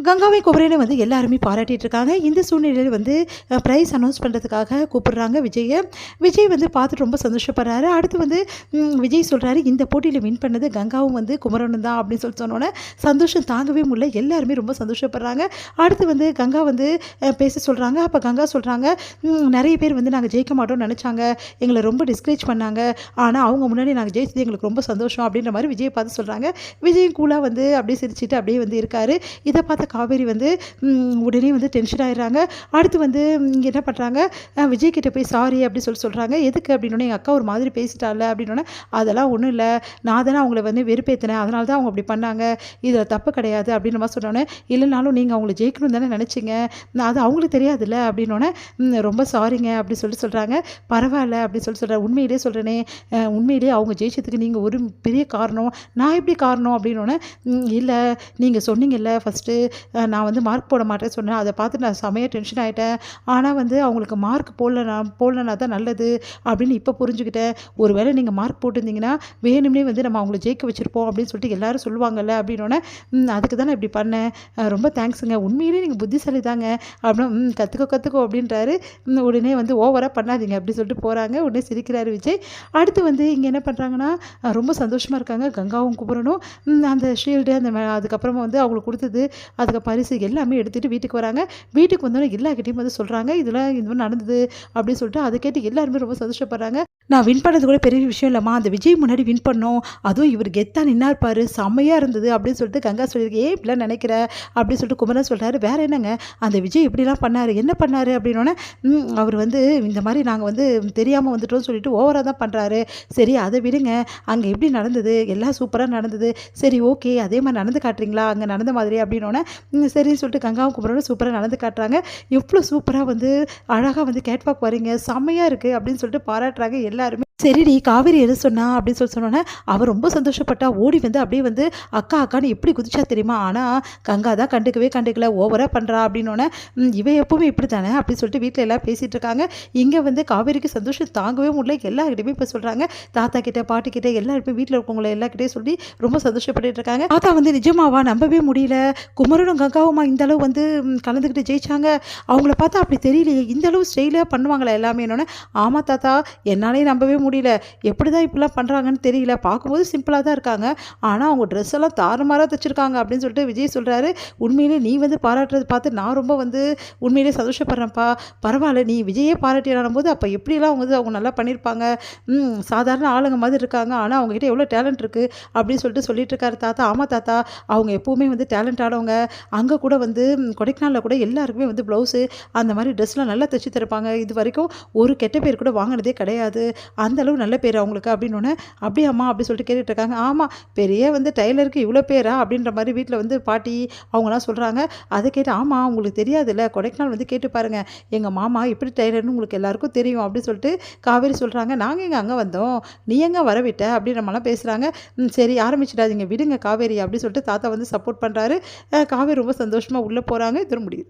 கங்காவையும் குமரனையும் வந்து எல்லாருமே பாராட்டிட்டு இருக்காங்க. இந்த சூழ்நிலையில் வந்து ப்ரைஸ் அனௌன்ஸ் பண்ணுறதுக்காக கூப்பிடுறாங்க விஜயை. விஜய் வந்து பார்த்துட்டு ரொம்ப சந்தோஷப்படுறாரு. அடுத்து வந்து விஜய் சொல்கிறாரு, இந்த போட்டியில் வின் பண்ணது கங்காவும் வந்து குமரனும் தான் அப்படின்னு சொல்லி சொன்னோன்னே சந்தோஷம் தாங்கவே முடியல. எல்லாருமே ரொம்ப சந்தோஷப்படுறாங்க. அடுத்து வந்து கங்கா வந்து பேச சொல்கிறாங்க. அப்போ கங்கா சொல்கிறாங்க, நிறைய பேர் வந்து நாங்கள் ஜெயிக்க மாட்டோம்னு நினச்சாங்க, எங்களை ரொம்ப டிஸ்கரேஜ் பண்ணாங்க, ஆனால் அவங்க முன்னாடி நாங்கள் ஜெயிச்சது எங்களுக்கு ரொம்ப சந்தோஷம் அப்படின்ற மாதிரி விஜயை பார்த்து சொல்கிறாங்க. விஜயும் கூலாக வந்து அப்படியே சிரிச்சுட்டு அப்படியே வந்து இருக்காரு. இதை பார்த்த காவேரி வந்து உடனே வந்து டென்ஷன் ஆகிடுறாங்க. அடுத்து வந்து இங்கே என்ன பண்ணுறாங்க, விஜய் கிட்ட போய் சாரி அப்படி சொல்கிறாங்க. எதுக்கு அப்படின்னோடனே எங்கள் அக்கா ஒரு மாதிரி பேசிட்டால அப்படின்னோடனே, அதெல்லாம் ஒன்றும் இல்லை, நான் தானே அவங்கள வந்து வெறுப்பேற்றினேன், அதனால தான் அவங்க அப்படி பண்ணாங்க, இதில் தப்பு கிடையாது அப்படின்ற மாதிரி சொன்னோன்னே, இல்லைனாலும் நீங்கள் அவங்கள ஜெயிக்கணும் தானே நினச்சிங்க, அது அவங்களுக்கு தெரியாதுல்ல அப்படின்னோடனே, ரொம்ப சாரிங்க அப்படி சொல்கிறாங்க. பரவாயில்ல அப்படி சொல்கிறேன், உண்மையிலே சொல்கிறேனே, உண்மையிலே அவங்க ஜெயிச்சதுக்கு நீங்கள் ஒரு பெரிய காரணம், நான் எப்படி காரணம் அப்படின்னோடனே, இல்லை நீங்கள் சொன்னீங்கல்ல ஃபஸ்ட்டு நான் வந்து மார்க் போட மாட்டேன்னு சொன்னேன், அதை பார்த்து நான் செமையாக டென்ஷன் ஆகிட்டேன், ஆனால் வந்து அவங்களுக்கு மார்க் போடலனா தான் நல்லது அப்படின்னு இப்போ புரிஞ்சுக்கிட்டேன். ஒரு வேளை நீங்கள் மார்க் போட்டிருந்தீங்கன்னா வேணும்னே வந்து நம்ம அவங்கள ஜெயிக்க வச்சுருப்போம் அப்படின்னு சொல்லிட்டு எல்லோரும் சொல்லுவாங்கல்ல அப்படின்னோடனே, அதுக்கு தான் நான் இப்படி பண்ணேன், ரொம்ப தேங்க்ஸுங்க, உண்மையிலே நீங்கள் புத்திசாலி தாங்க அப்படின்னு கற்றுக்கோ அப்படின்றாரு. உடனே வந்து ஓவராக பண்ணாதீங்க அப்படி சொல்லிட்டு போகிறாங்க. உடனே சிரிக்கிறாரு விஜய். அடுத்து வந்து இங்கே என்ன பண்ணுறாங்கன்னா, ரொம்ப சந்தோஷமாக இருக்காங்க கங்காவும் குமரனும். அந்த ஷீல்டு அந்த அதுக்கப்புறமா வந்து அவங்களுக்கு கொடுத்தது, அதுக்கு பரிசு எல்லாமே எடுத்துகிட்டு வீட்டுக்கு வராங்க. வீட்டுக்கு வந்தோன்னே எல்லார்கிட்டையும் வந்து சொல்கிறாங்க, இதெல்லாம் இந்த மாதிரி நடந்தது அப்படின்னு சொல்லிட்டு. அதை கேட்டு எல்லாருமே ரொம்ப சந்தோஷப்படுறாங்க. நான் வின் பண்ணது கூட பெரிய விஷயம் இல்லைம்மா, அந்த விஜய் முன்னாடி வின் பண்ணோம், அதுவும் இவர் கெத்தாக நின்னார்ப்பார், செம்மையாக இருந்தது அப்படின்னு சொல்லிட்டு கங்கா சொல்லியிருக்கு. ஏன் இப்படிலாம் நினைக்கிற அப்படின்னு சொல்லிட்டு குமரன் சொல்கிறாரு. வேறு என்னங்க, அந்த விஜய் இப்படிலாம் பண்ணார், என்ன பண்ணார் அப்படின்னோடனே, அவர் வந்து இந்த மாதிரி நாங்கள் வந்து தெரியாமல் வந்துட்டோம்னு சொல்லிட்டு ஓவராக தான் பண்ணுறாரு. சரி அதை விடுங்க, அங்கே எப்படி நடந்தது, எல்லாம் சூப்பராக நடந்தது, சரி ஓகே அதே மாதிரி நடந்து காட்டுறீங்களா அங்கே நடந்த மாதிரி அப்படின்னோடனே, சரின்னு சொல்லிட்டு கங்காவும் குமரனும் சூப்பராக நடந்து காட்டுறாங்க. எவ்வளோ சூப்பராக வந்து அழகாக வந்து கேட்வாக் வரீங்க, செம்மையாக இருக்குது அப்படின்னு சொல்லிட்டு பாராட்டுறாங்க எல்லாருமே. சரிடி காவேரி எது சொன்னா அப்படின்னு சொன்னோன்னே அவர் ரொம்ப சந்தோஷப்பட்டா, ஓடி வந்து அப்படியே வந்து அக்கா அக்கான்னு எப்படி குதிச்சா தெரியுமா, ஆனால் கங்கா தான் கண்டுக்கல, ஓவராக பண்ணுறா அப்படின்னோடனே, இவன் எப்பவுமே இப்படி தானே அப்படின்னு சொல்லிட்டு வீட்டில் எல்லாம் பேசிகிட்டு இருக்காங்க. இங்கே வந்து காவேரிக்கு சந்தோஷம் தாங்கவே முடியல. எல்லாருக்கிட்டையுமே இப்போ சொல்கிறாங்க, தாத்தா கிட்டே பாட்டி கிட்டே எல்லாருமே வீட்டில் இருக்கவங்கள எல்லாருக்கிட்டையும் சொல்லி ரொம்ப சந்தோஷப்பட்டு இருக்காங்க. தாத்தா வந்து நிஜமாவா நம்பவே முடியல, குமரனும் கங்காவுமா இந்த அளவு வந்து கலந்துக்கிட்டு ஜெயிச்சாங்க, அவங்கள பார்த்தா அப்படி தெரியலையே, இந்த அளவு ஸ்டைலாக பண்ணுவாங்களா எல்லாமே என்னோட. ஆமாம் தாத்தா, என்னாலே நம்பவே முடியல, எப்படி தான் இப்படிலாம் பண்ணுறாங்கன்னு தெரியல, பார்க்கும்போது சிம்பிளாக தான் இருக்காங்க, ஆனால் அவங்க ட்ரெஸ் எல்லாம் தாறுமாறாக தைச்சிருக்காங்க அப்படின்னு சொல்லிட்டு விஜய் சொல்கிறாரு. உண்மையிலே நீ வந்து பாராட்டுறது பார்த்து நான் ரொம்ப வந்து உண்மையிலே சந்தோஷப்படுறேன்ப்பா, பரவாயில்ல, நீ விஜயே பாராட்டினாலும் போது அப்போ எப்படிலாம் அவங்க நல்லா பண்ணியிருப்பாங்க, சாதாரண ஆளுங்க மாதிரி இருக்காங்க, ஆனால் அவங்ககிட்ட எவ்வளோ டேலண்ட் இருக்குது அப்படின்னு சொல்லிட்டு இருக்காரு தாத்தா. ஆமாம் தாத்தா, அவங்க எப்போவுமே வந்து டேலண்ட் ஆனவங்க, அங்கே கூட வந்து கொடைக்கானலில் கூட எல்லாருக்குமே வந்து ப்ளவுஸு அந்த மாதிரி ட்ரெஸ்லாம் நல்லா தைச்சி தருப்பாங்க, இது வரைக்கும் ஒரு கெட்ட பேர் கூட வாங்கினதே கிடையாது, அந்த அளவு நல்ல பேர் அவங்களுக்கு அப்படின்னோடனே, அப்படியாம்மா அப்படி சொல்லிட்டு கேட்டுட்டு இருக்காங்க. ஆமாம், பெரிய வந்து டைலருக்கு இவ்வளோ பேரா அப்படின்ற மாதிரி வீட்டில் வந்து பாட்டி அவங்களாம் சொல்கிறாங்க. அதை கேட்டு, ஆமாம் உங்களுக்கு தெரியாதுல்ல, கொடைக்கானல் வந்து கேட்டு பாருங்கள், எங்கள் மாமா எப்படி டைலர்னு உங்களுக்கு எல்லாருக்கும் தெரியும் அப்படின்னு சொல்லிட்டு காவேரி சொல்கிறாங்க. நாங்கள் எங்கே அங்கே வந்தோம், நீ எங்கே வரவிட்ட அப்படின்ற மாதிரிலாம் பேசுகிறாங்க. சரி ஆரம்பிச்சிடாதீங்க விடுங்க காவேரி அப்படின்னு சொல்லிட்டு தாத்தா வந்து சப்போர்ட் பண்ணுறாரு. காவேரி ரொம்ப சந்தோஷமாக உள்ளே போகிறாங்க. இது முடியுது.